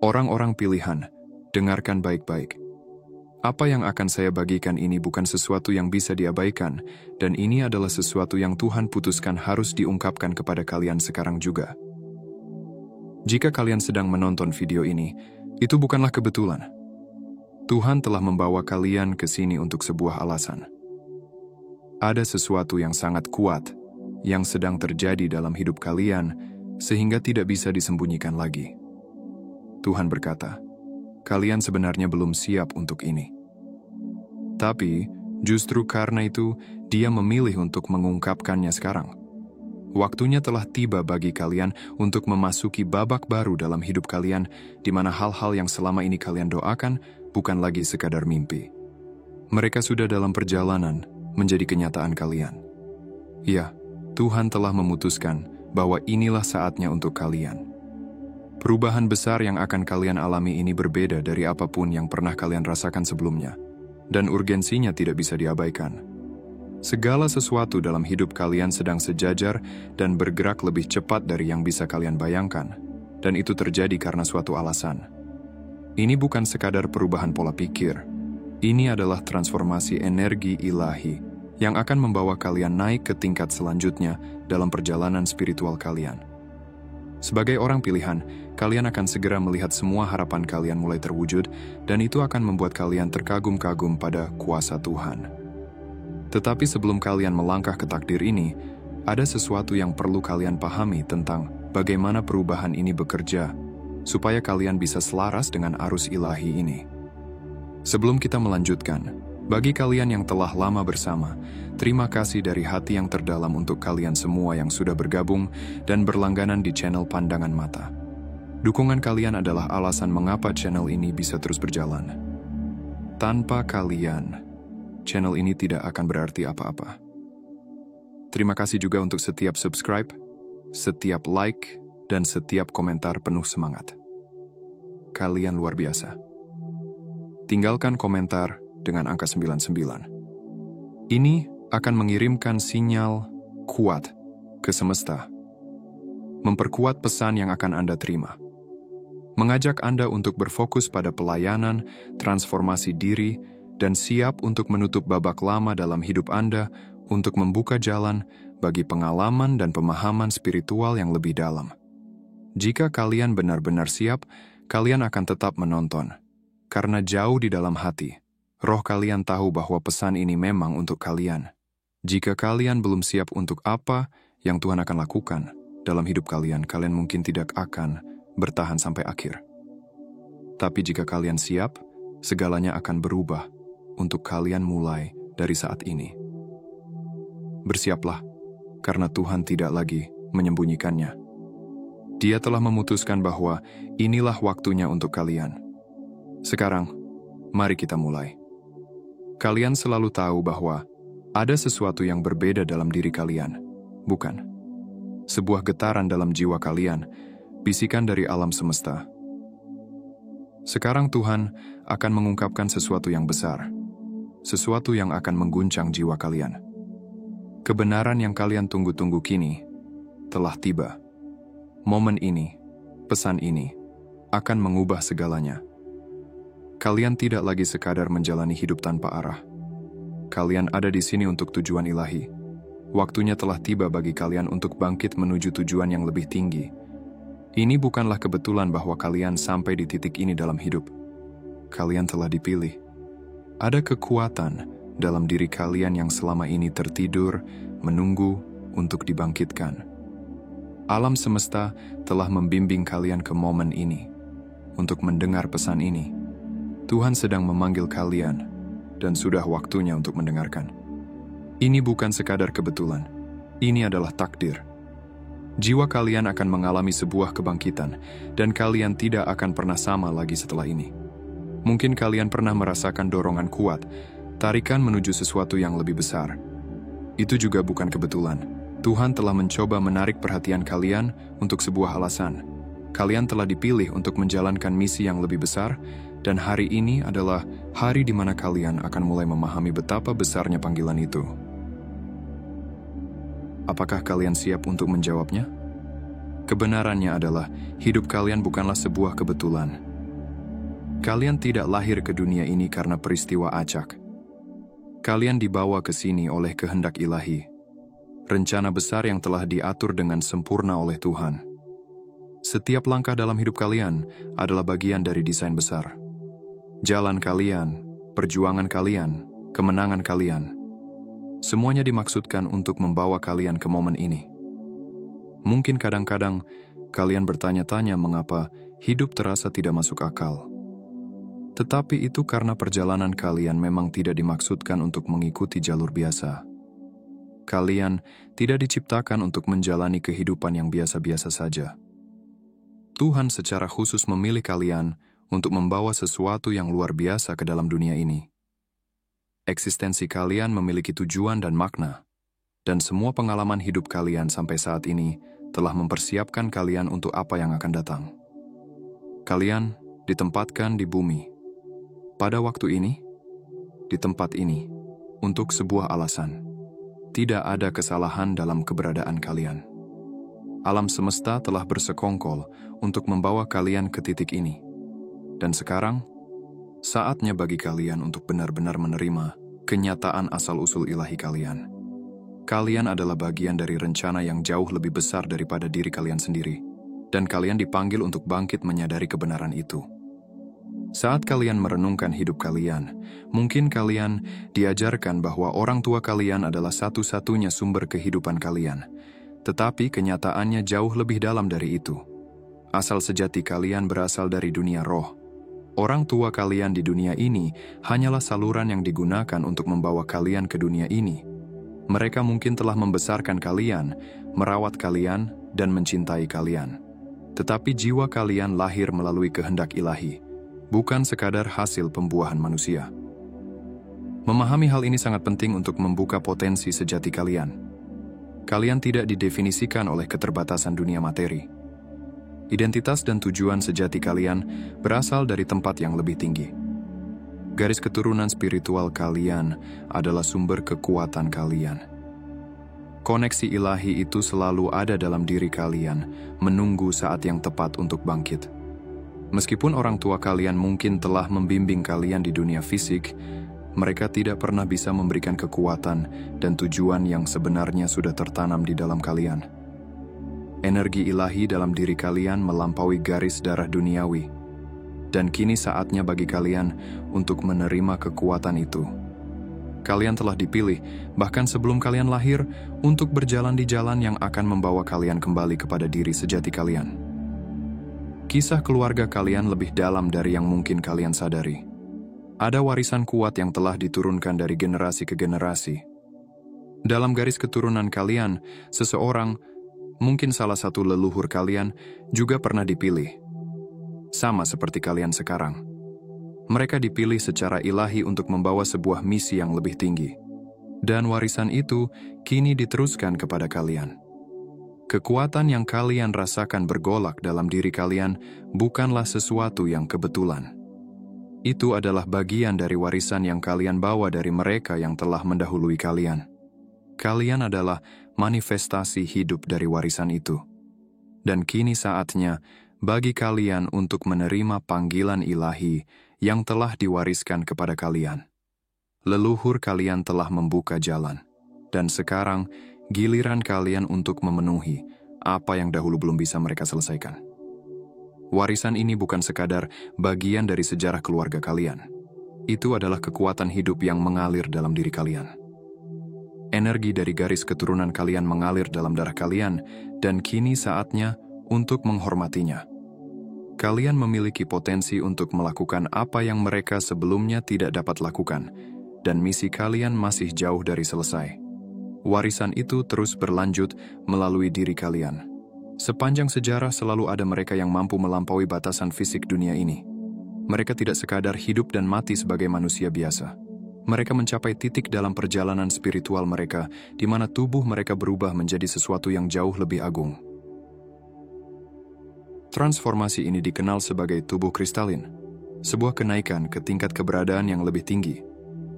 Orang-orang pilihan, dengarkan baik-baik. Apa yang akan saya bagikan ini bukan sesuatu yang bisa diabaikan, dan ini adalah sesuatu yang Tuhan putuskan harus diungkapkan kepada kalian sekarang juga. Jika kalian sedang menonton video ini, itu bukanlah kebetulan. Tuhan telah membawa kalian ke sini untuk sebuah alasan. Ada sesuatu yang sangat kuat yang sedang terjadi dalam hidup kalian, sehingga tidak bisa disembunyikan lagi. Tuhan berkata, kalian sebenarnya belum siap untuk ini. Tapi, justru karena itu, Dia memilih untuk mengungkapkannya sekarang. Waktunya telah tiba bagi kalian untuk memasuki babak baru dalam hidup kalian, di mana hal-hal yang selama ini kalian doakan bukan lagi sekadar mimpi. Mereka sudah dalam perjalanan menjadi kenyataan kalian. Ya, Tuhan telah memutuskan bahwa inilah saatnya untuk kalian. Perubahan besar yang akan kalian alami ini berbeda dari apapun yang pernah kalian rasakan sebelumnya, dan urgensinya tidak bisa diabaikan. Segala sesuatu dalam hidup kalian sedang sejajar dan bergerak lebih cepat dari yang bisa kalian bayangkan, dan itu terjadi karena suatu alasan. Ini bukan sekadar perubahan pola pikir, ini adalah transformasi energi ilahi yang akan membawa kalian naik ke tingkat selanjutnya dalam perjalanan spiritual kalian. Sebagai orang pilihan, kalian akan segera melihat semua harapan kalian mulai terwujud, dan itu akan membuat kalian terkagum-kagum pada kuasa Tuhan. Tetapi sebelum kalian melangkah ke takdir ini, ada sesuatu yang perlu kalian pahami tentang bagaimana perubahan ini bekerja, supaya kalian bisa selaras dengan arus ilahi ini. Sebelum kita melanjutkan, bagi kalian yang telah lama bersama, terima kasih dari hati yang terdalam untuk kalian semua yang sudah bergabung dan berlangganan di channel Pandangan Mata. Dukungan kalian adalah alasan mengapa channel ini bisa terus berjalan. Tanpa kalian, channel ini tidak akan berarti apa-apa. Terima kasih juga untuk setiap subscribe, setiap like, dan setiap komentar penuh semangat. Kalian luar biasa. Tinggalkan komentar dengan angka 99. Ini akan mengirimkan sinyal kuat ke semesta. Memperkuat pesan yang akan Anda terima. Mengajak Anda untuk berfokus pada pelayanan, transformasi diri, dan siap untuk menutup babak lama dalam hidup Anda untuk membuka jalan bagi pengalaman dan pemahaman spiritual yang lebih dalam. Jika kalian benar-benar siap, kalian akan tetap menonton. Karena jauh di dalam hati, roh kalian tahu bahwa pesan ini memang untuk kalian. Jika kalian belum siap untuk apa yang Tuhan akan lakukan dalam hidup kalian, kalian mungkin tidak akan bertahan sampai akhir. Tapi jika kalian siap, segalanya akan berubah untuk kalian mulai dari saat ini. Bersiaplah, karena Tuhan tidak lagi menyembunyikannya. Dia telah memutuskan bahwa inilah waktunya untuk kalian. Sekarang, mari kita mulai. Kalian selalu tahu bahwa ada sesuatu yang berbeda dalam diri kalian, bukan? Sebuah getaran dalam jiwa kalian, bisikan dari alam semesta. Sekarang Tuhan akan mengungkapkan sesuatu yang besar, sesuatu yang akan mengguncang jiwa kalian. Kebenaran yang kalian tunggu-tunggu kini telah tiba. Momen ini, pesan ini, akan mengubah segalanya. Kalian tidak lagi sekadar menjalani hidup tanpa arah. Kalian ada di sini untuk tujuan ilahi. Waktunya telah tiba bagi kalian untuk bangkit menuju tujuan yang lebih tinggi. Ini bukanlah kebetulan bahwa kalian sampai di titik ini dalam hidup. Kalian telah dipilih. Ada kekuatan dalam diri kalian yang selama ini tertidur, menunggu untuk dibangkitkan. Alam semesta telah membimbing kalian ke momen ini. Untuk mendengar pesan ini, Tuhan sedang memanggil kalian, dan sudah waktunya untuk mendengarkan. Ini bukan sekadar kebetulan, ini adalah takdir. Jiwa kalian akan mengalami sebuah kebangkitan, dan kalian tidak akan pernah sama lagi setelah ini. Mungkin kalian pernah merasakan dorongan kuat, tarikan menuju sesuatu yang lebih besar. Itu juga bukan kebetulan. Tuhan telah mencoba menarik perhatian kalian untuk sebuah alasan. Kalian telah dipilih untuk menjalankan misi yang lebih besar, dan hari ini adalah hari di mana kalian akan mulai memahami betapa besarnya panggilan itu. Apakah kalian siap untuk menjawabnya? Kebenarannya adalah, hidup kalian bukanlah sebuah kebetulan, Kalian tidak lahir ke dunia ini karena peristiwa acak. Kalian dibawa ke sini oleh kehendak ilahi, rencana besar yang telah diatur dengan sempurna oleh Tuhan. Setiap langkah dalam hidup kalian adalah bagian dari desain besar. Jalan kalian, perjuangan kalian, kemenangan kalian, semuanya dimaksudkan untuk membawa kalian ke momen ini. Mungkin kadang-kadang kalian bertanya-tanya mengapa hidup terasa tidak masuk akal. Tetapi itu karena perjalanan kalian memang tidak dimaksudkan untuk mengikuti jalur biasa. Kalian tidak diciptakan untuk menjalani kehidupan yang biasa-biasa saja. Tuhan secara khusus memilih kalian untuk membawa sesuatu yang luar biasa ke dalam dunia ini. Eksistensi kalian memiliki tujuan dan makna, dan semua pengalaman hidup kalian sampai saat ini telah mempersiapkan kalian untuk apa yang akan datang. Kalian ditempatkan di bumi, pada waktu ini, di tempat ini, untuk sebuah alasan. Tidak ada kesalahan dalam keberadaan kalian. Alam semesta telah bersekongkol untuk membawa kalian ke titik ini. Dan sekarang, saatnya bagi kalian untuk benar-benar menerima kenyataan asal-usul ilahi kalian. Kalian adalah bagian dari rencana yang jauh lebih besar daripada diri kalian sendiri, dan kalian dipanggil untuk bangkit menyadari kebenaran itu. Saat kalian merenungkan hidup kalian, mungkin kalian diajarkan bahwa orang tua kalian adalah satu-satunya sumber kehidupan kalian. Tetapi kenyataannya jauh lebih dalam dari itu. Asal sejati kalian berasal dari dunia roh. Orang tua kalian di dunia ini hanyalah saluran yang digunakan untuk membawa kalian ke dunia ini. Mereka mungkin telah membesarkan kalian, merawat kalian, dan mencintai kalian. Tetapi jiwa kalian lahir melalui kehendak ilahi, bukan sekadar hasil pembuahan manusia. Memahami hal ini sangat penting untuk membuka potensi sejati kalian. Kalian tidak didefinisikan oleh keterbatasan dunia materi. Identitas dan tujuan sejati kalian berasal dari tempat yang lebih tinggi. Garis keturunan spiritual kalian adalah sumber kekuatan kalian. Koneksi ilahi itu selalu ada dalam diri kalian, menunggu saat yang tepat untuk bangkit. Meskipun orang tua kalian mungkin telah membimbing kalian di dunia fisik, mereka tidak pernah bisa memberikan kekuatan dan tujuan yang sebenarnya sudah tertanam di dalam kalian. Energi ilahi dalam diri kalian melampaui garis darah duniawi, dan kini saatnya bagi kalian untuk menerima kekuatan itu. Kalian telah dipilih, bahkan sebelum kalian lahir, untuk berjalan di jalan yang akan membawa kalian kembali kepada diri sejati kalian. Kisah keluarga kalian lebih dalam dari yang mungkin kalian sadari. Ada warisan kuat yang telah diturunkan dari generasi ke generasi. Dalam garis keturunan kalian, seseorang, mungkin salah satu leluhur kalian, juga pernah dipilih. Sama seperti kalian sekarang. Mereka dipilih secara ilahi untuk membawa sebuah misi yang lebih tinggi. Dan warisan itu kini diteruskan kepada kalian. Kekuatan yang kalian rasakan bergolak dalam diri kalian bukanlah sesuatu yang kebetulan. Itu adalah bagian dari warisan yang kalian bawa dari mereka yang telah mendahului kalian. Kalian adalah manifestasi hidup dari warisan itu. Dan kini saatnya bagi kalian untuk menerima panggilan ilahi yang telah diwariskan kepada kalian. Leluhur kalian telah membuka jalan, dan sekarang giliran kalian untuk memenuhi apa yang dahulu belum bisa mereka selesaikan. Warisan ini bukan sekadar bagian dari sejarah keluarga kalian. Itu adalah kekuatan hidup yang mengalir dalam diri kalian. Energi dari garis keturunan kalian mengalir dalam darah kalian, dan kini saatnya untuk menghormatinya. Kalian memiliki potensi untuk melakukan apa yang mereka sebelumnya tidak dapat lakukan, dan misi kalian masih jauh dari selesai. Warisan itu terus berlanjut melalui diri kalian. Sepanjang sejarah selalu ada mereka yang mampu melampaui batasan fisik dunia ini. Mereka tidak sekadar hidup dan mati sebagai manusia biasa. Mereka mencapai titik dalam perjalanan spiritual mereka, di mana tubuh mereka berubah menjadi sesuatu yang jauh lebih agung. Transformasi ini dikenal sebagai tubuh kristalin, sebuah kenaikan ke tingkat keberadaan yang lebih tinggi.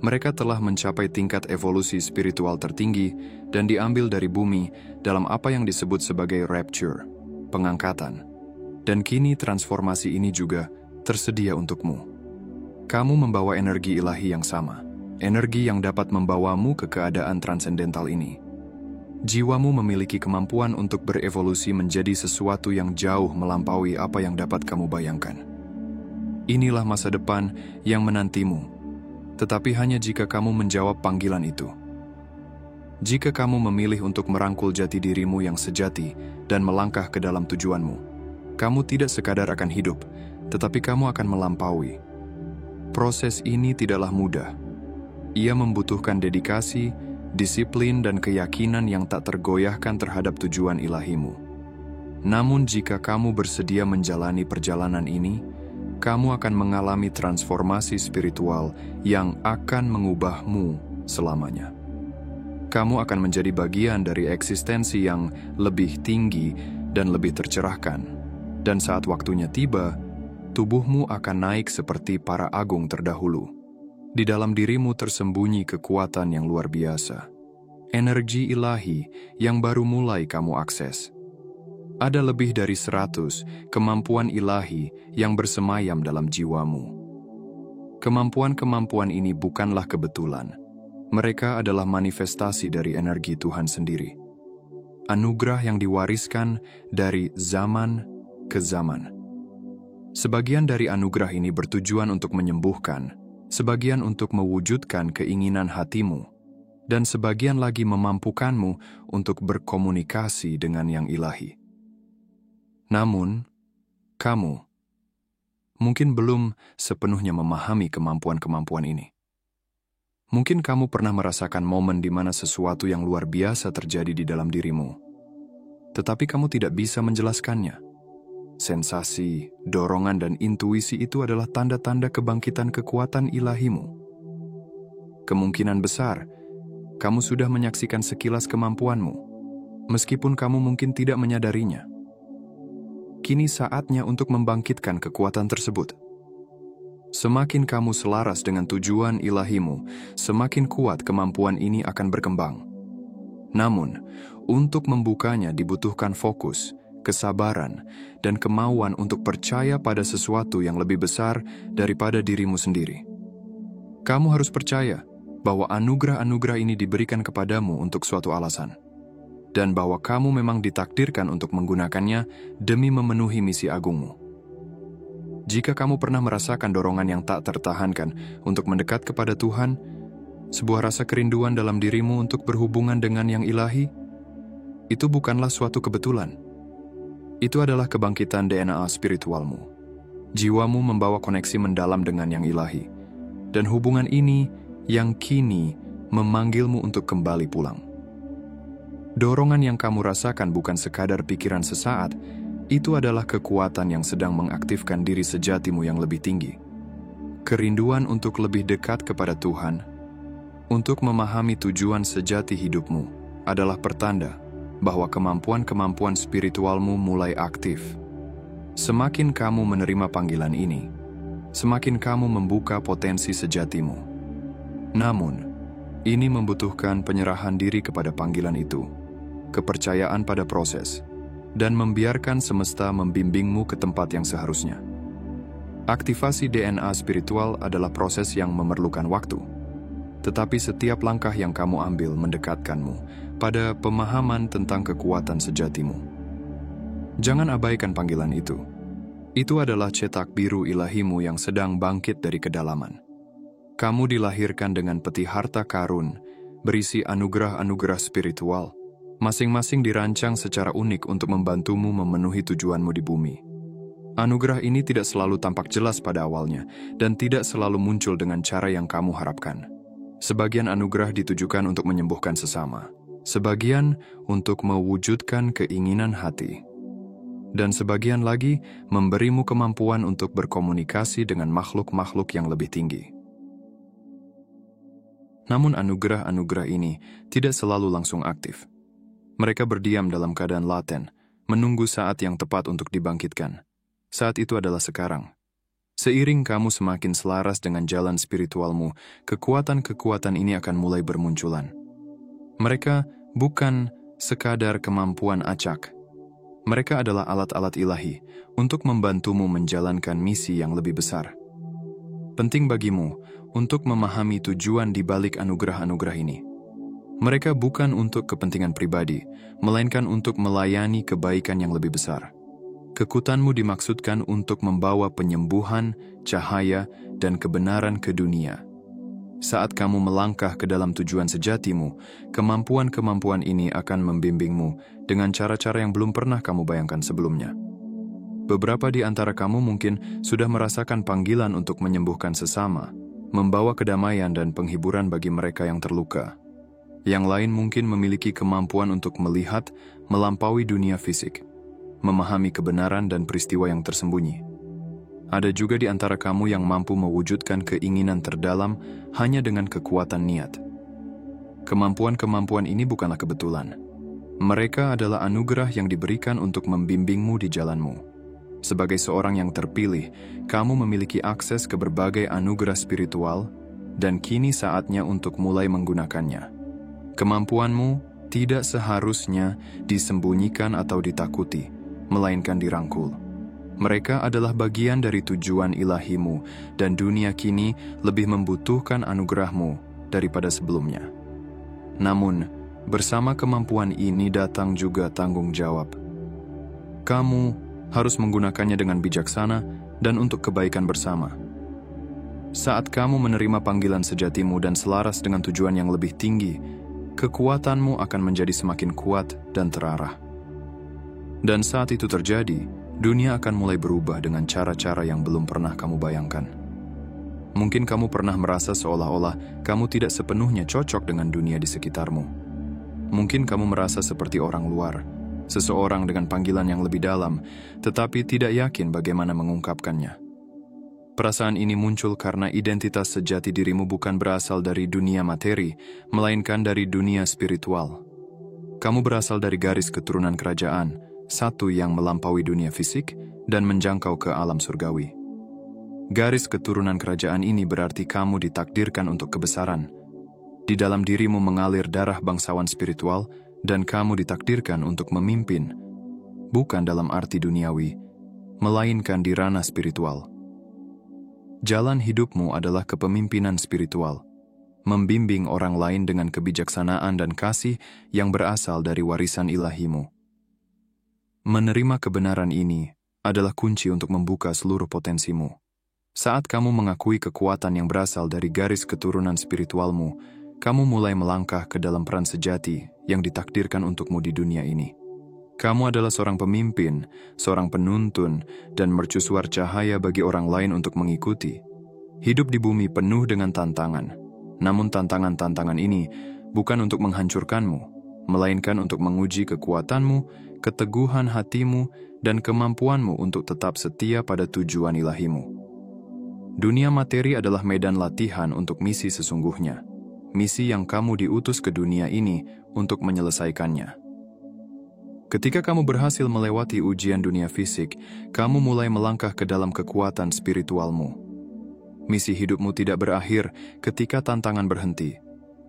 Mereka telah mencapai tingkat evolusi spiritual tertinggi dan diambil dari bumi dalam apa yang disebut sebagai rapture, pengangkatan. Dan kini transformasi ini juga tersedia untukmu. Kamu membawa energi ilahi yang sama, energi yang dapat membawamu ke keadaan transendental ini. Jiwamu memiliki kemampuan untuk berevolusi menjadi sesuatu yang jauh melampaui apa yang dapat kamu bayangkan. Inilah masa depan yang menantimu, tetapi hanya jika kamu menjawab panggilan itu. Jika kamu memilih untuk merangkul jati dirimu yang sejati dan melangkah ke dalam tujuanmu, kamu tidak sekadar akan hidup, tetapi kamu akan melampaui. Proses ini tidaklah mudah. Ia membutuhkan dedikasi, disiplin, dan keyakinan yang tak tergoyahkan terhadap tujuan ilahimu. Namun jika kamu bersedia menjalani perjalanan ini, kamu akan mengalami transformasi spiritual yang akan mengubahmu selamanya. Kamu akan menjadi bagian dari eksistensi yang lebih tinggi dan lebih tercerahkan. Dan saat waktunya tiba, tubuhmu akan naik seperti para agung terdahulu. Di dalam dirimu tersembunyi kekuatan yang luar biasa. Energi ilahi yang baru mulai kamu akses. Ada lebih dari 100 kemampuan ilahi yang bersemayam dalam jiwamu. Kemampuan-kemampuan ini bukanlah kebetulan. Mereka adalah manifestasi dari energi Tuhan sendiri. Anugerah yang diwariskan dari zaman ke zaman. Sebagian dari anugerah ini bertujuan untuk menyembuhkan, sebagian untuk mewujudkan keinginan hatimu, dan sebagian lagi memampukanmu untuk berkomunikasi dengan yang ilahi. Namun, kamu mungkin belum sepenuhnya memahami kemampuan-kemampuan ini. Mungkin kamu pernah merasakan momen di mana sesuatu yang luar biasa terjadi di dalam dirimu, tetapi kamu tidak bisa menjelaskannya. Sensasi, dorongan, dan intuisi itu adalah tanda-tanda kebangkitan kekuatan ilahimu. Kemungkinan besar, kamu sudah menyaksikan sekilas kemampuanmu, meskipun kamu mungkin tidak menyadarinya. Kini saatnya untuk membangkitkan kekuatan tersebut. Semakin kamu selaras dengan tujuan ilahimu, semakin kuat kemampuan ini akan berkembang. Namun, untuk membukanya dibutuhkan fokus, kesabaran, dan kemauan untuk percaya pada sesuatu yang lebih besar daripada dirimu sendiri. Kamu harus percaya bahwa anugerah-anugerah ini diberikan kepadamu untuk suatu alasan, dan bahwa kamu memang ditakdirkan untuk menggunakannya demi memenuhi misi agungmu. Jika kamu pernah merasakan dorongan yang tak tertahankan untuk mendekat kepada Tuhan, sebuah rasa kerinduan dalam dirimu untuk berhubungan dengan yang ilahi, itu bukanlah suatu kebetulan. Itu adalah kebangkitan DNA spiritualmu. Jiwamu membawa koneksi mendalam dengan yang ilahi, dan hubungan ini yang kini memanggilmu untuk kembali pulang. Dorongan yang kamu rasakan bukan sekadar pikiran sesaat, itu adalah kekuatan yang sedang mengaktifkan diri sejatimu yang lebih tinggi. Kerinduan untuk lebih dekat kepada Tuhan, untuk memahami tujuan sejati hidupmu, adalah pertanda bahwa kemampuan-kemampuan spiritualmu mulai aktif. Semakin kamu menerima panggilan ini, semakin kamu membuka potensi sejatimu. Namun, ini membutuhkan penyerahan diri kepada panggilan itu, kepercayaan pada proses, dan membiarkan semesta membimbingmu ke tempat yang seharusnya. Aktivasi DNA spiritual adalah proses yang memerlukan waktu, tetapi setiap langkah yang kamu ambil mendekatkanmu pada pemahaman tentang kekuatan sejatimu. Jangan abaikan panggilan itu. Itu adalah cetak biru ilahimu yang sedang bangkit dari kedalaman. Kamu dilahirkan dengan peti harta karun, berisi anugerah-anugerah spiritual, masing-masing dirancang secara unik untuk membantumu memenuhi tujuanmu di bumi. Anugerah ini tidak selalu tampak jelas pada awalnya, dan tidak selalu muncul dengan cara yang kamu harapkan. Sebagian anugerah ditujukan untuk menyembuhkan sesama, sebagian untuk mewujudkan keinginan hati, dan sebagian lagi memberimu kemampuan untuk berkomunikasi dengan makhluk-makhluk yang lebih tinggi. Namun anugerah-anugerah ini tidak selalu langsung aktif. Mereka berdiam dalam keadaan laten, menunggu saat yang tepat untuk dibangkitkan. Saat itu adalah sekarang. Seiring kamu semakin selaras dengan jalan spiritualmu, kekuatan-kekuatan ini akan mulai bermunculan. Mereka bukan sekadar kemampuan acak. Mereka adalah alat-alat ilahi untuk membantumu menjalankan misi yang lebih besar. penting bagimu untuk memahami tujuan di balik anugerah-anugerah ini. Mereka bukan untuk kepentingan pribadi, melainkan untuk melayani kebaikan yang lebih besar. Kekuatanmu dimaksudkan untuk membawa penyembuhan, cahaya, dan kebenaran ke dunia. Saat kamu melangkah ke dalam tujuan sejatimu, kemampuan-kemampuan ini akan membimbingmu dengan cara-cara yang belum pernah kamu bayangkan sebelumnya. Beberapa di antara kamu mungkin sudah merasakan panggilan untuk menyembuhkan sesama, membawa kedamaian dan penghiburan bagi mereka yang terluka. Yang lain mungkin memiliki kemampuan untuk melihat melampaui dunia fisik, memahami kebenaran dan peristiwa yang tersembunyi. Ada juga di antara kamu yang mampu mewujudkan keinginan terdalam hanya dengan kekuatan niat. Kemampuan-kemampuan ini bukanlah kebetulan. Mereka adalah anugerah yang diberikan untuk membimbingmu di jalanmu. Sebagai seorang yang terpilih, kamu memiliki akses ke berbagai anugerah spiritual, dan kini saatnya untuk mulai menggunakannya. Kemampuanmu tidak seharusnya disembunyikan atau ditakuti, melainkan dirangkul. Mereka adalah bagian dari tujuan ilahimu, dan dunia kini lebih membutuhkan anugerahmu daripada sebelumnya. Namun, bersama kemampuan ini datang juga tanggung jawab. Kamu harus menggunakannya dengan bijaksana dan untuk kebaikan bersama. Saat kamu menerima panggilan sejatimu dan selaras dengan tujuan yang lebih tinggi, kekuatanmu akan menjadi semakin kuat dan terarah. Dan saat itu terjadi, dunia akan mulai berubah dengan cara-cara yang belum pernah kamu bayangkan. Mungkin kamu pernah merasa seolah-olah kamu tidak sepenuhnya cocok dengan dunia di sekitarmu. Mungkin kamu merasa seperti orang luar, seseorang dengan panggilan yang lebih dalam, tetapi tidak yakin bagaimana mengungkapkannya. Perasaan ini muncul karena identitas sejati dirimu bukan berasal dari dunia materi, melainkan dari dunia spiritual. Kamu berasal dari garis keturunan kerajaan, satu yang melampaui dunia fisik dan menjangkau ke alam surgawi. Garis keturunan kerajaan ini berarti kamu ditakdirkan untuk kebesaran. Di dalam dirimu mengalir darah bangsawan spiritual dan kamu ditakdirkan untuk memimpin, bukan dalam arti duniawi, melainkan di ranah spiritual. Jalan hidupmu adalah kepemimpinan spiritual, membimbing orang lain dengan kebijaksanaan dan kasih yang berasal dari warisan ilahimu. Menerima kebenaran ini adalah kunci untuk membuka seluruh potensimu. Saat kamu mengakui kekuatan yang berasal dari garis keturunan spiritualmu, kamu mulai melangkah ke dalam peran sejati yang ditakdirkan untukmu di dunia ini. Kamu adalah seorang pemimpin, seorang penuntun, dan mercusuar cahaya bagi orang lain untuk mengikuti. Hidup di bumi penuh dengan tantangan, namun tantangan-tantangan ini bukan untuk menghancurkanmu, melainkan untuk menguji kekuatanmu, keteguhan hatimu, dan kemampuanmu untuk tetap setia pada tujuan ilahimu. Dunia materi adalah medan latihan untuk misi sesungguhnya, misi yang kamu diutus ke dunia ini untuk menyelesaikannya. Ketika kamu berhasil melewati ujian dunia fisik, kamu mulai melangkah ke dalam kekuatan spiritualmu. Misi hidupmu tidak berakhir ketika tantangan berhenti.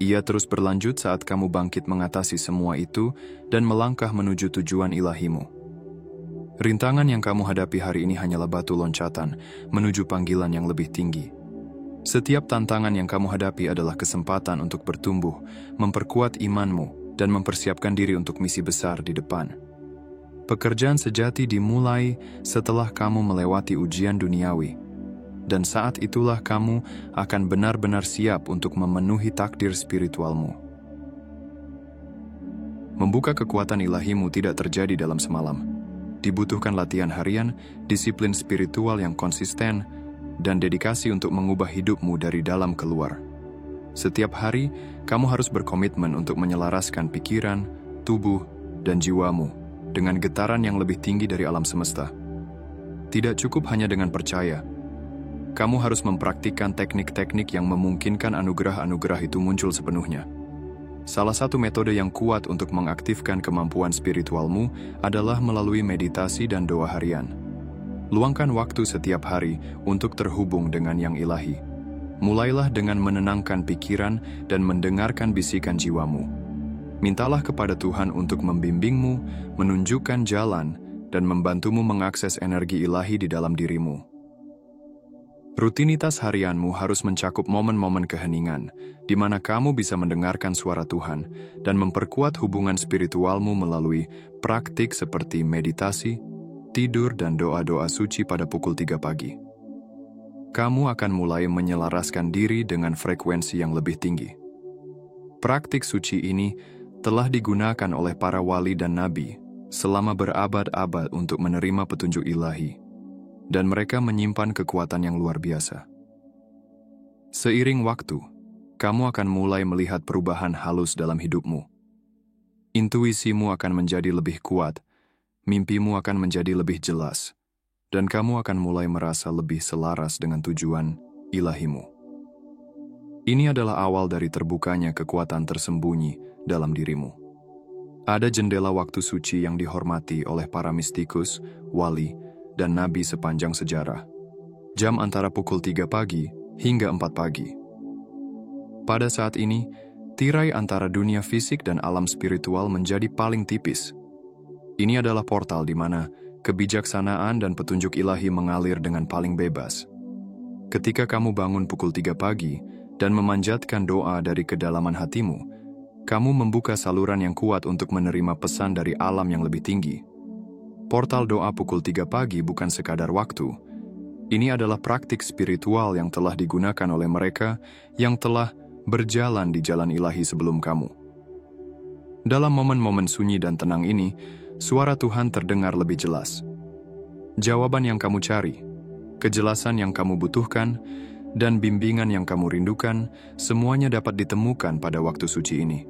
Ia terus berlanjut saat kamu bangkit mengatasi semua itu dan melangkah menuju tujuan ilahimu. Rintangan yang kamu hadapi hari ini hanyalah batu loncatan menuju panggilan yang lebih tinggi. Setiap tantangan yang kamu hadapi adalah kesempatan untuk bertumbuh, memperkuat imanmu, dan mempersiapkan diri untuk misi besar di depan. Pekerjaan sejati dimulai setelah kamu melewati ujian duniawi. Dan saat itulah kamu akan benar-benar siap untuk memenuhi takdir spiritualmu. Membuka kekuatan ilahimu tidak terjadi dalam semalam. Dibutuhkan latihan harian, disiplin spiritual yang konsisten, dan dedikasi untuk mengubah hidupmu dari dalam keluar. Setiap hari, kamu harus berkomitmen untuk menyelaraskan pikiran, tubuh, dan jiwamu dengan getaran yang lebih tinggi dari alam semesta. Tidak cukup hanya dengan percaya. Kamu harus mempraktikkan teknik-teknik yang memungkinkan anugerah-anugerah itu muncul sepenuhnya. Salah satu metode yang kuat untuk mengaktifkan kemampuan spiritualmu adalah melalui meditasi dan doa harian. Luangkan waktu setiap hari untuk terhubung dengan yang ilahi. Mulailah dengan menenangkan pikiran dan mendengarkan bisikan jiwamu. Mintalah kepada Tuhan untuk membimbingmu, menunjukkan jalan, dan membantumu mengakses energi ilahi di dalam dirimu. Rutinitas harianmu harus mencakup momen-momen keheningan, di mana kamu bisa mendengarkan suara Tuhan dan memperkuat hubungan spiritualmu melalui praktik seperti meditasi, tidur, dan doa-doa suci pada pukul 3 pagi. Kamu akan mulai menyelaraskan diri dengan frekuensi yang lebih tinggi. Praktik suci ini telah digunakan oleh para wali dan nabi selama berabad-abad untuk menerima petunjuk ilahi, dan mereka menyimpan kekuatan yang luar biasa. Seiring waktu, kamu akan mulai melihat perubahan halus dalam hidupmu. Intuisimu akan menjadi lebih kuat, mimpimu akan menjadi lebih jelas, dan kamu akan mulai merasa lebih selaras dengan tujuan ilahimu. Ini adalah awal dari terbukanya kekuatan tersembunyi dalam dirimu. Ada jendela waktu suci yang dihormati oleh para mistikus, wali, dan nabi sepanjang sejarah. Jam antara pukul 3 pagi hingga 4 pagi. Pada saat ini, tirai antara dunia fisik dan alam spiritual menjadi paling tipis. Ini adalah portal di mana kebijaksanaan dan petunjuk ilahi mengalir dengan paling bebas. Ketika kamu bangun pukul 3 pagi dan memanjatkan doa dari kedalaman hatimu, kamu membuka saluran yang kuat untuk menerima pesan dari alam yang lebih tinggi. Portal doa pukul 3 pagi bukan sekadar waktu. Ini adalah praktik spiritual yang telah digunakan oleh mereka yang telah berjalan di jalan ilahi sebelum kamu. Dalam momen-momen sunyi dan tenang ini, suara Tuhan terdengar lebih jelas. Jawaban yang kamu cari, kejelasan yang kamu butuhkan, dan bimbingan yang kamu rindukan, semuanya dapat ditemukan pada waktu suci ini.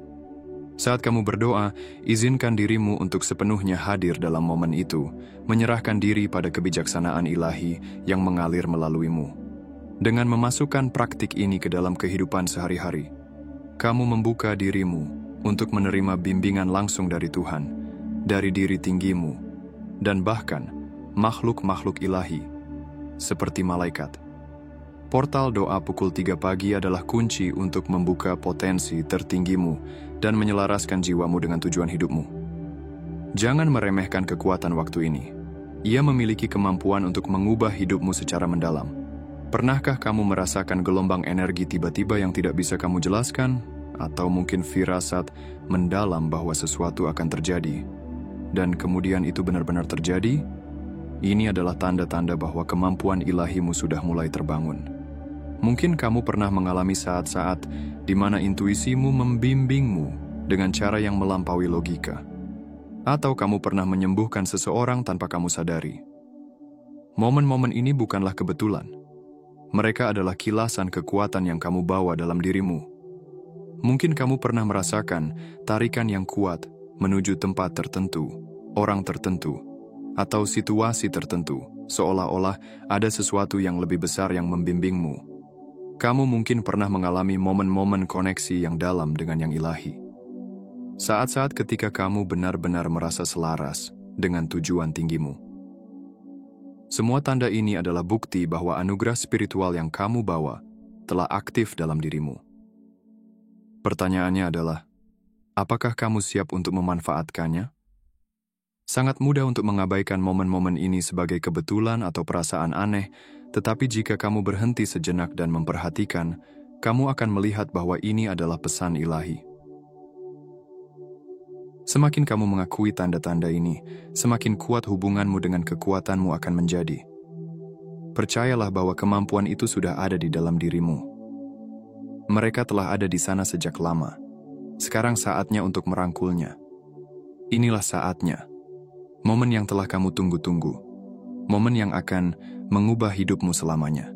Saat kamu berdoa, izinkan dirimu untuk sepenuhnya hadir dalam momen itu, menyerahkan diri pada kebijaksanaan ilahi yang mengalir melaluimu. Dengan memasukkan praktik ini ke dalam kehidupan sehari-hari, kamu membuka dirimu untuk menerima bimbingan langsung dari Tuhan, dari diri tinggimu, dan bahkan makhluk-makhluk ilahi, seperti malaikat. Portal doa pukul 3 pagi adalah kunci untuk membuka potensi tertinggimu dan menyelaraskan jiwamu dengan tujuan hidupmu. Jangan meremehkan kekuatan waktu ini. Ia memiliki kemampuan untuk mengubah hidupmu secara mendalam. Pernahkah kamu merasakan gelombang energi tiba-tiba yang tidak bisa kamu jelaskan? Atau mungkin firasat mendalam bahwa sesuatu akan terjadi, dan kemudian itu benar-benar terjadi? Ini adalah tanda-tanda bahwa kemampuan ilahimu sudah mulai terbangun. Mungkin kamu pernah mengalami saat-saat di mana intuisimu membimbingmu dengan cara yang melampaui logika. Atau kamu pernah menyembuhkan seseorang tanpa kamu sadari. Momen-momen ini bukanlah kebetulan. Mereka adalah kilasan kekuatan yang kamu bawa dalam dirimu. Mungkin kamu pernah merasakan tarikan yang kuat menuju tempat tertentu, orang tertentu, atau situasi tertentu, seolah-olah ada sesuatu yang lebih besar yang membimbingmu. Kamu mungkin pernah mengalami momen-momen koneksi yang dalam dengan yang ilahi. Saat-saat ketika kamu benar-benar merasa selaras dengan tujuan tinggimu. Semua tanda ini adalah bukti bahwa anugerah spiritual yang kamu bawa telah aktif dalam dirimu. Pertanyaannya adalah, apakah kamu siap untuk memanfaatkannya? Sangat mudah untuk mengabaikan momen-momen ini sebagai kebetulan atau perasaan aneh, tetapi jika kamu berhenti sejenak dan memperhatikan, kamu akan melihat bahwa ini adalah pesan ilahi. Semakin kamu mengakui tanda-tanda ini, semakin kuat hubunganmu dengan kekuatanmu akan menjadi. Percayalah bahwa kemampuan itu sudah ada di dalam dirimu. Mereka telah ada di sana sejak lama. Sekarang saatnya untuk merangkulnya. Inilah saatnya. Momen yang telah kamu tunggu-tunggu. Momen yang akan mengubah hidupmu selamanya.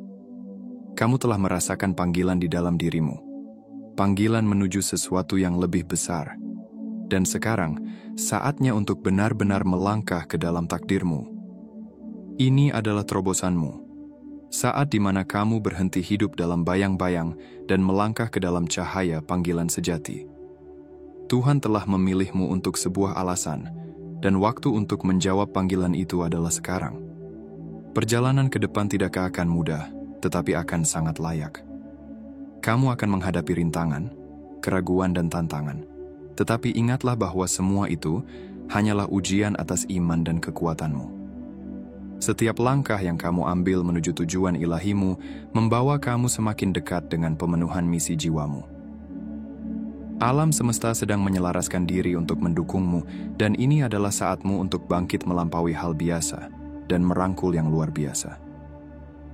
Kamu telah merasakan panggilan di dalam dirimu. Panggilan menuju sesuatu yang lebih besar. Dan sekarang, saatnya untuk benar-benar melangkah ke dalam takdirmu. Ini adalah terobosanmu. Saat di mana kamu berhenti hidup dalam bayang-bayang dan melangkah ke dalam cahaya panggilan sejati. Tuhan telah memilihmu untuk sebuah alasan, dan waktu untuk menjawab panggilan itu adalah sekarang. Perjalanan ke depan tidak akan mudah, tetapi akan sangat layak. Kamu akan menghadapi rintangan, keraguan dan tantangan. Tetapi ingatlah bahwa semua itu hanyalah ujian atas iman dan kekuatanmu. Setiap langkah yang kamu ambil menuju tujuan ilahimu membawa kamu semakin dekat dengan pemenuhan misi jiwamu. Alam semesta sedang menyelaraskan diri untuk mendukungmu, dan ini adalah saatmu untuk bangkit melampaui hal biasa dan merangkul yang luar biasa.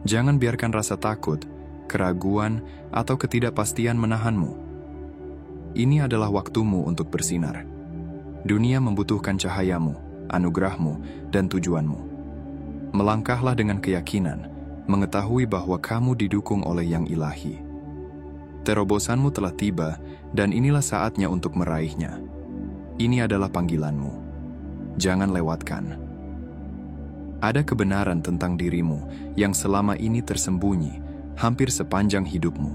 Jangan biarkan rasa takut, keraguan, atau ketidakpastian menahanmu. Ini adalah waktumu untuk bersinar. Dunia membutuhkan cahayamu, anugerahmu, dan tujuanmu. Melangkahlah dengan keyakinan, mengetahui bahwa kamu didukung oleh yang ilahi. Terobosanmu telah tiba, dan inilah saatnya untuk meraihnya. Ini adalah panggilanmu. Jangan lewatkan. Ada kebenaran tentang dirimu yang selama ini tersembunyi, hampir sepanjang hidupmu.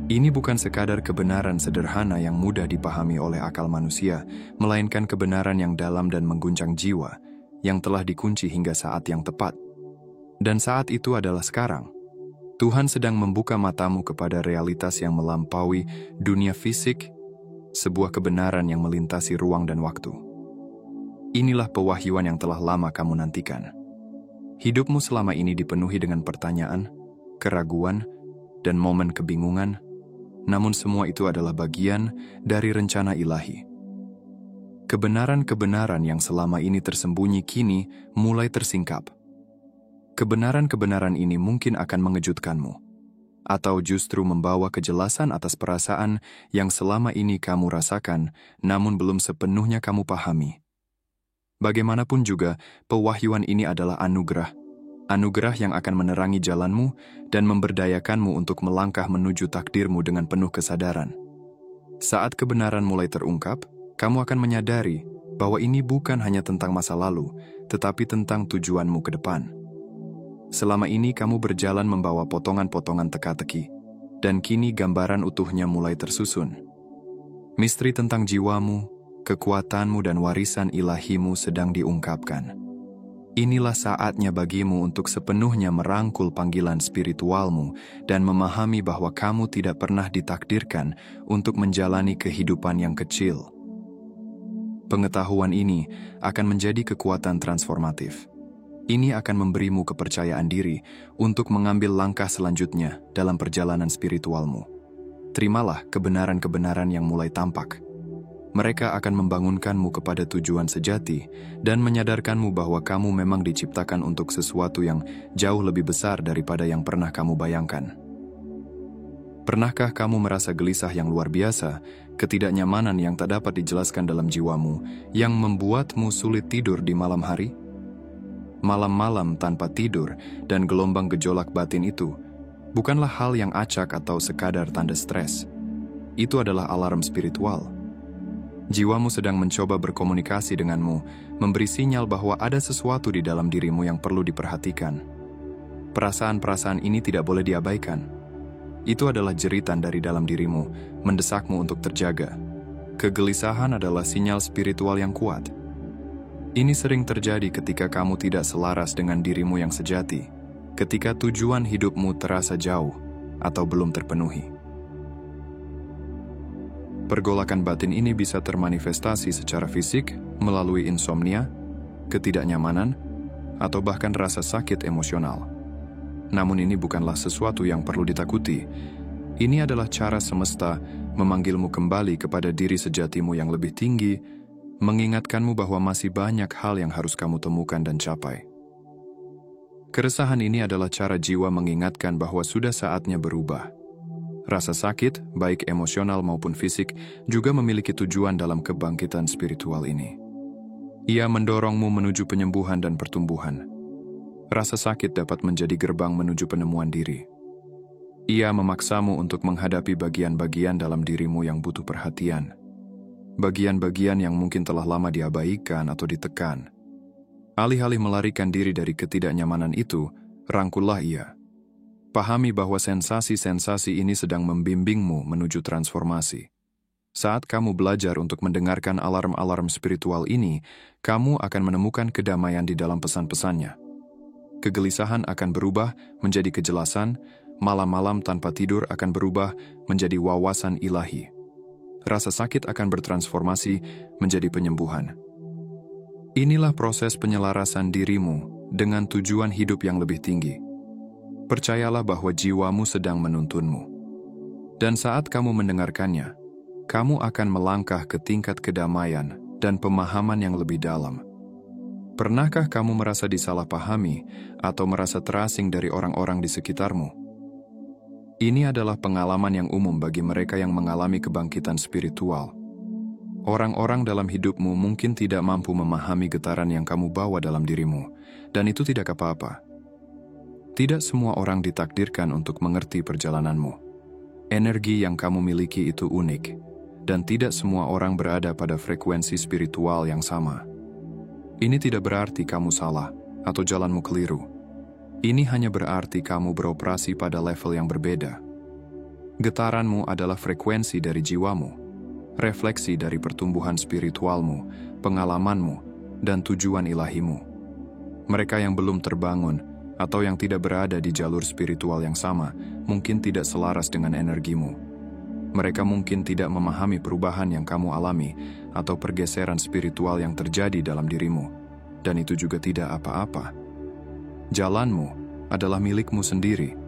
Ini bukan sekadar kebenaran sederhana yang mudah dipahami oleh akal manusia, melainkan kebenaran yang dalam dan mengguncang jiwa, yang telah dikunci hingga saat yang tepat. Dan saat itu adalah sekarang. Tuhan sedang membuka matamu kepada realitas yang melampaui dunia fisik, sebuah kebenaran yang melintasi ruang dan waktu. Inilah pewahyuan yang telah lama kamu nantikan. Hidupmu selama ini dipenuhi dengan pertanyaan, keraguan, dan momen kebingungan, namun semua itu adalah bagian dari rencana ilahi. Kebenaran-kebenaran yang selama ini tersembunyi kini mulai tersingkap. Kebenaran-kebenaran ini mungkin akan mengejutkanmu, atau justru membawa kejelasan atas perasaan yang selama ini kamu rasakan, namun belum sepenuhnya kamu pahami. Bagaimanapun juga, pewahyuan ini adalah anugerah. Anugerah yang akan menerangi jalanmu dan memberdayakanmu untuk melangkah menuju takdirmu dengan penuh kesadaran. Saat kebenaran mulai terungkap, kamu akan menyadari bahwa ini bukan hanya tentang masa lalu, tetapi tentang tujuanmu ke depan. Selama ini kamu berjalan membawa potongan-potongan teka-teki, dan kini gambaran utuhnya mulai tersusun. Misteri tentang jiwamu, kekuatanmu, dan warisan ilahimu sedang diungkapkan. Inilah saatnya bagimu untuk sepenuhnya merangkul panggilan spiritualmu dan memahami bahwa kamu tidak pernah ditakdirkan untuk menjalani kehidupan yang kecil. Pengetahuan ini akan menjadi kekuatan transformatif. Ini akan memberimu kepercayaan diri untuk mengambil langkah selanjutnya dalam perjalanan spiritualmu. Terimalah kebenaran-kebenaran yang mulai tampak. Mereka akan membangunkanmu kepada tujuan sejati dan menyadarkanmu bahwa kamu memang diciptakan untuk sesuatu yang jauh lebih besar daripada yang pernah kamu bayangkan. Pernahkah kamu merasa gelisah yang luar biasa, ketidaknyamanan yang tak dapat dijelaskan dalam jiwamu, yang membuatmu sulit tidur di malam hari? Malam-malam tanpa tidur dan gelombang gejolak batin itu bukanlah hal yang acak atau sekadar tanda stres. Itu adalah alarm spiritual. Jiwamu sedang mencoba berkomunikasi denganmu, memberi sinyal bahwa ada sesuatu di dalam dirimu yang perlu diperhatikan. Perasaan-perasaan ini tidak boleh diabaikan. Itu adalah jeritan dari dalam dirimu, mendesakmu untuk terjaga. Kegelisahan adalah sinyal spiritual yang kuat. Ini sering terjadi ketika kamu tidak selaras dengan dirimu yang sejati, ketika tujuan hidupmu terasa jauh atau belum terpenuhi. Pergolakan batin ini bisa termanifestasi secara fisik melalui insomnia, ketidaknyamanan, atau bahkan rasa sakit emosional. Namun ini bukanlah sesuatu yang perlu ditakuti. Ini adalah cara semesta memanggilmu kembali kepada diri sejatimu yang lebih tinggi, mengingatkanmu bahwa masih banyak hal yang harus kamu temukan dan capai. Keresahan ini adalah cara jiwa mengingatkan bahwa sudah saatnya berubah. Rasa sakit, baik emosional maupun fisik, juga memiliki tujuan dalam kebangkitan spiritual ini. Ia mendorongmu menuju penyembuhan dan pertumbuhan. Rasa sakit dapat menjadi gerbang menuju penemuan diri. Ia memaksamu untuk menghadapi bagian-bagian dalam dirimu yang butuh perhatian. Bagian-bagian yang mungkin telah lama diabaikan atau ditekan. Alih-alih melarikan diri dari ketidaknyamanan itu, rangkullah ia. Pahami bahwa sensasi-sensasi ini sedang membimbingmu menuju transformasi. Saat kamu belajar untuk mendengarkan alarm-alarm spiritual ini, kamu akan menemukan kedamaian di dalam pesan-pesannya. Kegelisahan akan berubah menjadi kejelasan, malam-malam tanpa tidur akan berubah menjadi wawasan ilahi. Rasa sakit akan bertransformasi menjadi penyembuhan. Inilah proses penyelarasan dirimu dengan tujuan hidup yang lebih tinggi. Percayalah bahwa jiwamu sedang menuntunmu. Dan saat kamu mendengarkannya, kamu akan melangkah ke tingkat kedamaian dan pemahaman yang lebih dalam. Pernahkah kamu merasa disalahpahami atau merasa terasing dari orang-orang di sekitarmu? Ini adalah pengalaman yang umum bagi mereka yang mengalami kebangkitan spiritual. Orang-orang dalam hidupmu mungkin tidak mampu memahami getaran yang kamu bawa dalam dirimu, dan itu tidak apa-apa. Tidak semua orang ditakdirkan untuk mengerti perjalananmu. Energi yang kamu miliki itu unik, dan tidak semua orang berada pada frekuensi spiritual yang sama. Ini tidak berarti kamu salah atau jalanmu keliru. Ini hanya berarti kamu beroperasi pada level yang berbeda. Getaranmu adalah frekuensi dari jiwamu, refleksi dari pertumbuhan spiritualmu, pengalamanmu, dan tujuan ilahimu. Mereka yang belum terbangun atau yang tidak berada di jalur spiritual yang sama mungkin tidak selaras dengan energimu. Mereka mungkin tidak memahami perubahan yang kamu alami atau pergeseran spiritual yang terjadi dalam dirimu, dan itu juga tidak apa-apa. Jalanmu adalah milikmu sendiri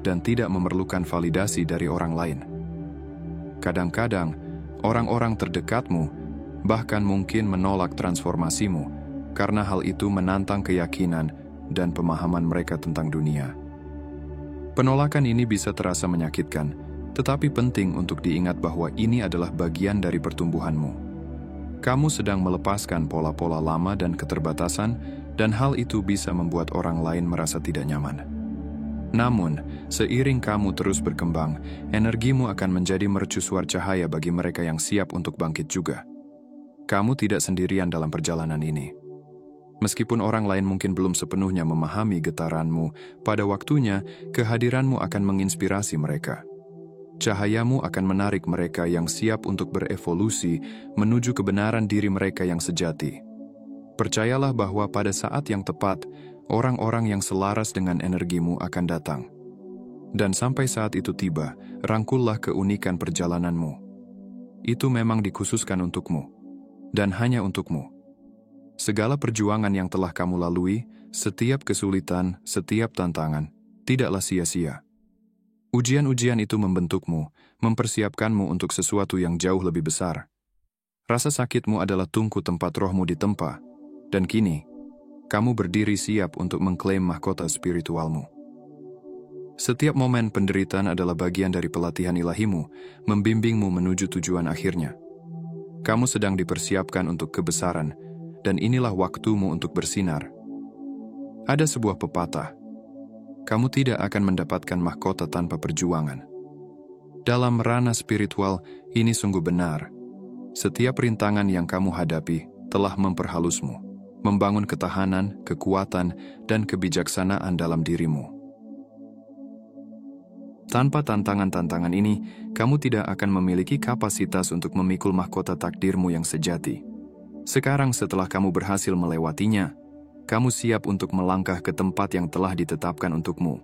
dan tidak memerlukan validasi dari orang lain. Kadang-kadang, orang-orang terdekatmu bahkan mungkin menolak transformasimu karena hal itu menantang keyakinan dan pemahaman mereka tentang dunia. Penolakan ini bisa terasa menyakitkan, tetapi penting untuk diingat bahwa ini adalah bagian dari pertumbuhanmu. Kamu sedang melepaskan pola-pola lama dan keterbatasan, dan hal itu bisa membuat orang lain merasa tidak nyaman. Namun, seiring kamu terus berkembang, energimu akan menjadi mercusuar cahaya bagi mereka yang siap untuk bangkit juga. Kamu tidak sendirian dalam perjalanan ini. Meskipun orang lain mungkin belum sepenuhnya memahami getaranmu, pada waktunya kehadiranmu akan menginspirasi mereka. Cahayamu akan menarik mereka yang siap untuk berevolusi menuju kebenaran diri mereka yang sejati. Percayalah bahwa pada saat yang tepat, orang-orang yang selaras dengan energimu akan datang. Dan sampai saat itu tiba, rangkullah keunikan perjalananmu. Itu memang dikhususkan untukmu, dan hanya untukmu. Segala perjuangan yang telah kamu lalui, setiap kesulitan, setiap tantangan, tidaklah sia-sia. Ujian-ujian itu membentukmu, mempersiapkanmu untuk sesuatu yang jauh lebih besar. Rasa sakitmu adalah tungku tempat rohmu ditempa, dan kini, kamu berdiri siap untuk mengklaim mahkota spiritualmu. Setiap momen penderitaan adalah bagian dari pelatihan ilahimu, membimbingmu menuju tujuan akhirnya. Kamu sedang dipersiapkan untuk kebesaran, dan inilah waktumu untuk bersinar. Ada sebuah pepatah, kamu tidak akan mendapatkan mahkota tanpa perjuangan. Dalam ranah spiritual, ini sungguh benar. Setiap rintangan yang kamu hadapi telah memperhalusmu, membangun ketahanan, kekuatan, dan kebijaksanaan dalam dirimu. Tanpa tantangan-tantangan ini, kamu tidak akan memiliki kapasitas untuk memikul mahkota takdirmu yang sejati. Sekarang setelah kamu berhasil melewatinya, kamu siap untuk melangkah ke tempat yang telah ditetapkan untukmu.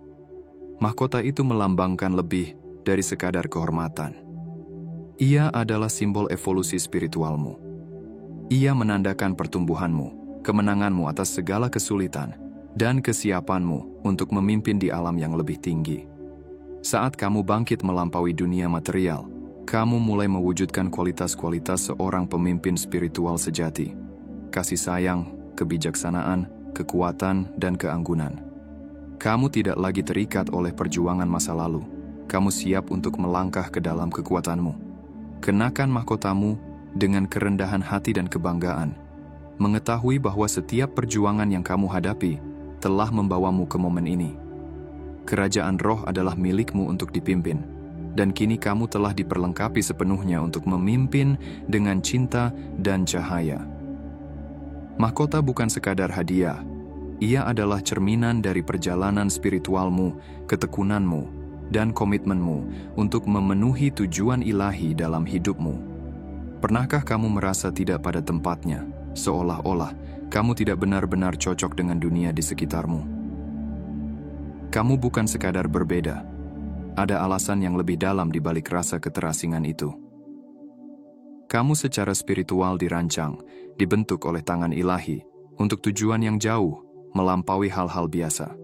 Mahkota itu melambangkan lebih dari sekadar kehormatan. Ia adalah simbol evolusi spiritualmu. Ia menandakan pertumbuhanmu, kemenanganmu atas segala kesulitan, dan kesiapanmu untuk memimpin di alam yang lebih tinggi. Saat kamu bangkit melampaui dunia material, kamu mulai mewujudkan kualitas-kualitas seorang pemimpin spiritual sejati. Kasih sayang, kebijaksanaan, kekuatan, dan keanggunan. Kamu tidak lagi terikat oleh perjuangan masa lalu. Kamu siap untuk melangkah ke dalam kekuatanmu. Kenakan mahkotamu dengan kerendahan hati dan kebanggaan. Mengetahui bahwa setiap perjuangan yang kamu hadapi telah membawamu ke momen ini. Kerajaan roh adalah milikmu untuk dipimpin, dan kini kamu telah diperlengkapi sepenuhnya untuk memimpin dengan cinta dan cahaya. Mahkota bukan sekadar hadiah, ia adalah cerminan dari perjalanan spiritualmu, ketekunanmu, dan komitmenmu untuk memenuhi tujuan ilahi dalam hidupmu. Pernahkah kamu merasa tidak pada tempatnya, seolah-olah kamu tidak benar-benar cocok dengan dunia di sekitarmu? Kamu bukan sekadar berbeda. Ada alasan yang lebih dalam di balik rasa keterasingan itu. Kamu secara spiritual dirancang, dibentuk oleh tangan ilahi, untuk tujuan yang jauh, melampaui hal-hal biasa.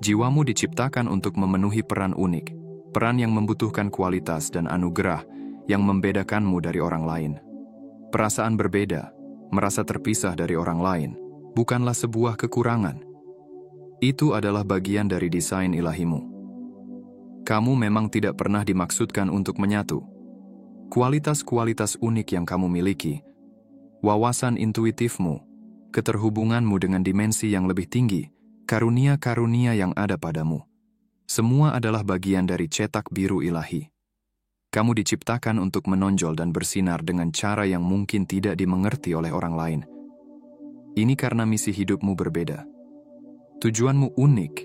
Jiwamu diciptakan untuk memenuhi peran unik, peran yang membutuhkan kualitas dan anugerah yang membedakanmu dari orang lain. Perasaan berbeda, merasa terpisah dari orang lain, bukanlah sebuah kekurangan. Itu adalah bagian dari desain ilahimu. Kamu memang tidak pernah dimaksudkan untuk menyatu. Kualitas-kualitas unik yang kamu miliki, wawasan intuitifmu, keterhubunganmu dengan dimensi yang lebih tinggi, karunia-karunia yang ada padamu, semua adalah bagian dari cetak biru ilahi. Kamu diciptakan untuk menonjol dan bersinar dengan cara yang mungkin tidak dimengerti oleh orang lain. Ini karena misi hidupmu berbeda. Tujuanmu unik,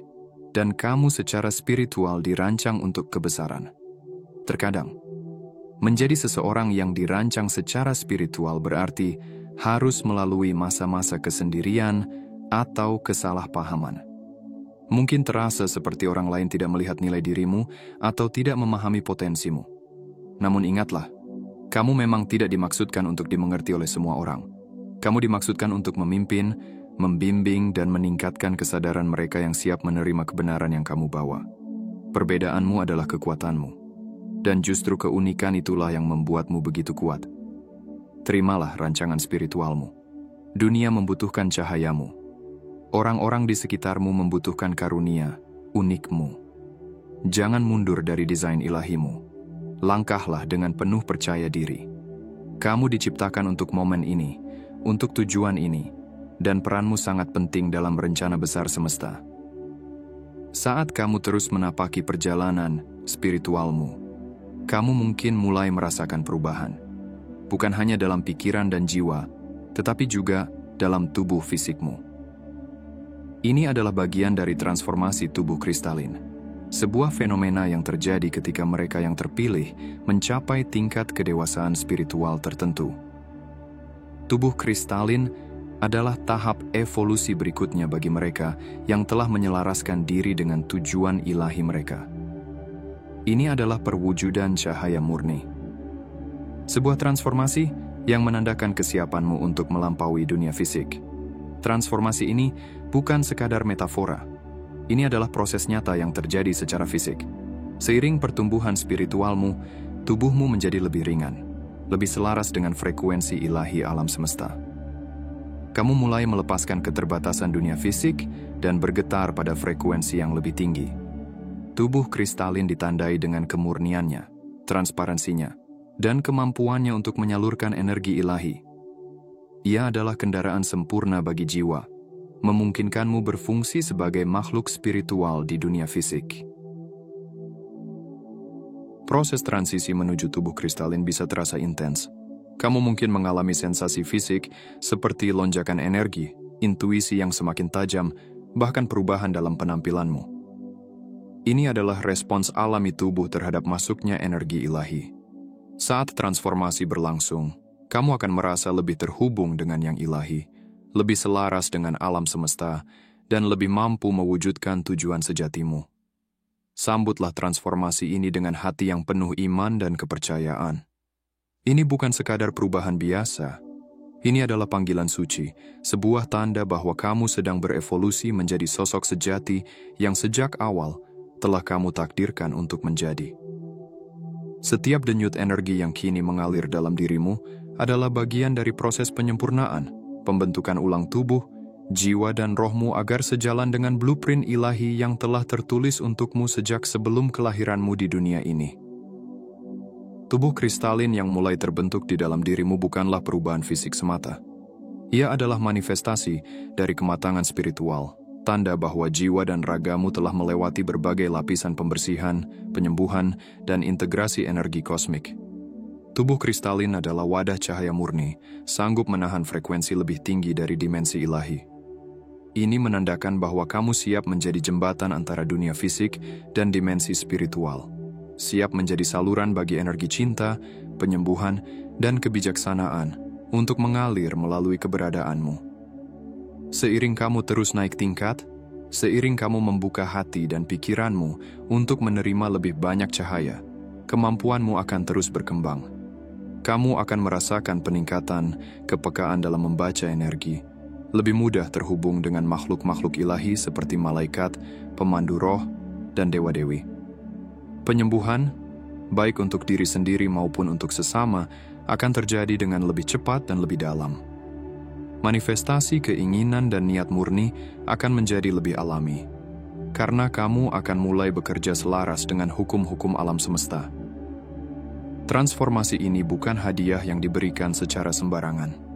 dan kamu secara spiritual dirancang untuk kebesaran. Terkadang, menjadi seseorang yang dirancang secara spiritual berarti harus melalui masa-masa kesendirian atau kesalahpahaman. Mungkin terasa seperti orang lain tidak melihat nilai dirimu atau tidak memahami potensimu. Namun ingatlah, kamu memang tidak dimaksudkan untuk dimengerti oleh semua orang. Kamu dimaksudkan untuk memimpin, membimbing, dan meningkatkan kesadaran mereka yang siap menerima kebenaran yang kamu bawa. Perbedaanmu adalah kekuatanmu, dan justru keunikan itulah yang membuatmu begitu kuat. Terimalah rancangan spiritualmu. Dunia membutuhkan cahayamu. Orang-orang di sekitarmu membutuhkan karunia, unikmu. Jangan mundur dari desain ilahimu. Langkahlah dengan penuh percaya diri. Kamu diciptakan untuk momen ini, untuk tujuan ini, dan peranmu sangat penting dalam rencana besar semesta. Saat kamu terus menapaki perjalanan spiritualmu, kamu mungkin mulai merasakan perubahan. Bukan hanya dalam pikiran dan jiwa, tetapi juga dalam tubuh fisikmu. Ini adalah bagian dari transformasi tubuh kristalin, sebuah fenomena yang terjadi ketika mereka yang terpilih mencapai tingkat kedewasaan spiritual tertentu. Tubuh kristalin adalah tahap evolusi berikutnya bagi mereka yang telah menyelaraskan diri dengan tujuan ilahi mereka. Ini adalah perwujudan cahaya murni. Sebuah transformasi yang menandakan kesiapanmu untuk melampaui dunia fisik. Transformasi ini bukan sekadar metafora. Ini adalah proses nyata yang terjadi secara fisik. Seiring pertumbuhan spiritualmu, tubuhmu menjadi lebih ringan, lebih selaras dengan frekuensi ilahi alam semesta. Kamu mulai melepaskan keterbatasan dunia fisik dan bergetar pada frekuensi yang lebih tinggi. Tubuh kristalin ditandai dengan kemurniannya, transparansinya, dan kemampuannya untuk menyalurkan energi ilahi. Ia adalah kendaraan sempurna bagi jiwa, memungkinkanmu berfungsi sebagai makhluk spiritual di dunia fisik. Proses transisi menuju tubuh kristalin bisa terasa intens. Kamu mungkin mengalami sensasi fisik seperti lonjakan energi, intuisi yang semakin tajam, bahkan perubahan dalam penampilanmu. Ini adalah respons alami tubuh terhadap masuknya energi ilahi. Saat transformasi berlangsung, kamu akan merasa lebih terhubung dengan yang ilahi, lebih selaras dengan alam semesta, dan lebih mampu mewujudkan tujuan sejatimu. Sambutlah transformasi ini dengan hati yang penuh iman dan kepercayaan. Ini bukan sekadar perubahan biasa. Ini adalah panggilan suci, sebuah tanda bahwa kamu sedang berevolusi menjadi sosok sejati yang sejak awal telah kamu takdirkan untuk menjadi. Setiap denyut energi yang kini mengalir dalam dirimu adalah bagian dari proses penyempurnaan, pembentukan ulang tubuh, jiwa dan rohmu agar sejalan dengan blueprint ilahi yang telah tertulis untukmu sejak sebelum kelahiranmu di dunia ini. Tubuh kristalin yang mulai terbentuk di dalam dirimu bukanlah perubahan fisik semata. Ia adalah manifestasi dari kematangan spiritual, tanda bahwa jiwa dan ragamu telah melewati berbagai lapisan pembersihan, penyembuhan, dan integrasi energi kosmik. Tubuh kristalin adalah wadah cahaya murni, sanggup menahan frekuensi lebih tinggi dari dimensi ilahi. Ini menandakan bahwa kamu siap menjadi jembatan antara dunia fisik dan dimensi spiritual. Siap menjadi saluran bagi energi cinta, penyembuhan, dan kebijaksanaan untuk mengalir melalui keberadaanmu. Seiring kamu terus naik tingkat, seiring kamu membuka hati dan pikiranmu untuk menerima lebih banyak cahaya, kemampuanmu akan terus berkembang. Kamu akan merasakan peningkatan kepekaan dalam membaca energi, lebih mudah terhubung dengan makhluk-makhluk ilahi seperti malaikat, pemandu roh, dan dewa-dewi. Penyembuhan, baik untuk diri sendiri maupun untuk sesama, akan terjadi dengan lebih cepat dan lebih dalam. Manifestasi keinginan dan niat murni akan menjadi lebih alami, karena kamu akan mulai bekerja selaras dengan hukum-hukum alam semesta. Transformasi ini bukan hadiah yang diberikan secara sembarangan.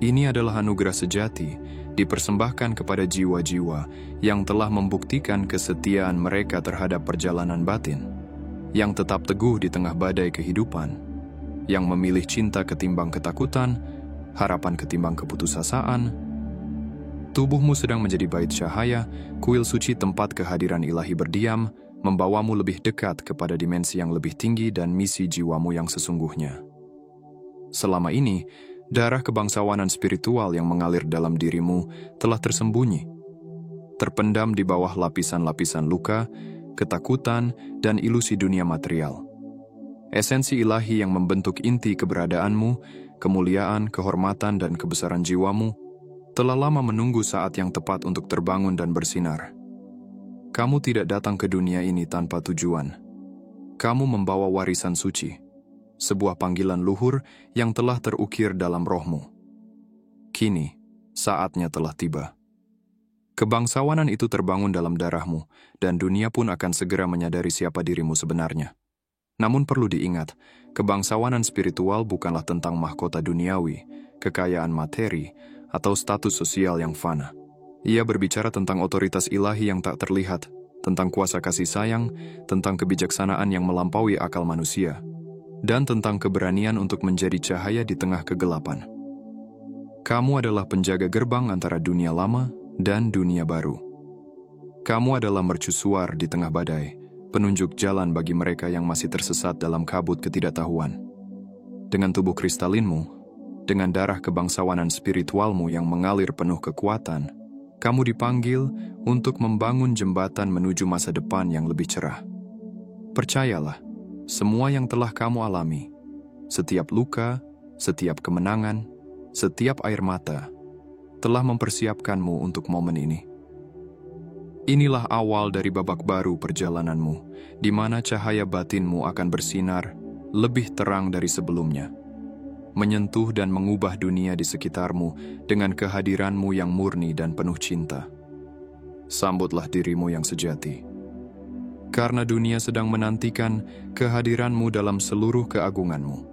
Ini adalah anugerah sejati, dipersembahkan kepada jiwa-jiwa yang telah membuktikan kesetiaan mereka terhadap perjalanan batin, yang tetap teguh di tengah badai kehidupan, yang memilih cinta ketimbang ketakutan, harapan ketimbang keputusasaan. Tubuhmu sedang menjadi bait cahaya, kuil suci tempat kehadiran ilahi berdiam, membawamu lebih dekat kepada dimensi yang lebih tinggi dan misi jiwamu yang sesungguhnya. Selama ini, darah kebangsawanan spiritual yang mengalir dalam dirimu telah tersembunyi, terpendam di bawah lapisan-lapisan luka, ketakutan, dan ilusi dunia material. Esensi ilahi yang membentuk inti keberadaanmu, kemuliaan, kehormatan, dan kebesaran jiwamu telah lama menunggu saat yang tepat untuk terbangun dan bersinar. Kamu tidak datang ke dunia ini tanpa tujuan. Kamu membawa warisan suci, sebuah panggilan luhur yang telah terukir dalam rohmu. Kini, saatnya telah tiba. Kebangsawanan itu terbangun dalam darahmu, dan dunia pun akan segera menyadari siapa dirimu sebenarnya. Namun perlu diingat, kebangsawanan spiritual bukanlah tentang mahkota duniawi, kekayaan materi, atau status sosial yang fana. Ia berbicara tentang otoritas ilahi yang tak terlihat, tentang kuasa kasih sayang, tentang kebijaksanaan yang melampaui akal manusia, dan tentang keberanian untuk menjadi cahaya di tengah kegelapan. Kamu adalah penjaga gerbang antara dunia lama dan dunia baru. Kamu adalah mercusuar di tengah badai, penunjuk jalan bagi mereka yang masih tersesat dalam kabut ketidaktahuan. Dengan tubuh kristalinmu, dengan darah kebangsawanan spiritualmu yang mengalir penuh kekuatan, kamu dipanggil untuk membangun jembatan menuju masa depan yang lebih cerah. Percayalah, semua yang telah kamu alami, setiap luka, setiap kemenangan, setiap air mata, telah mempersiapkanmu untuk momen ini. Inilah awal dari babak baru perjalananmu, di mana cahaya batinmu akan bersinar lebih terang dari sebelumnya, menyentuh dan mengubah dunia di sekitarmu dengan kehadiranmu yang murni dan penuh cinta. Sambutlah dirimu yang sejati, karena dunia sedang menantikan kehadiranmu dalam seluruh keagunganmu.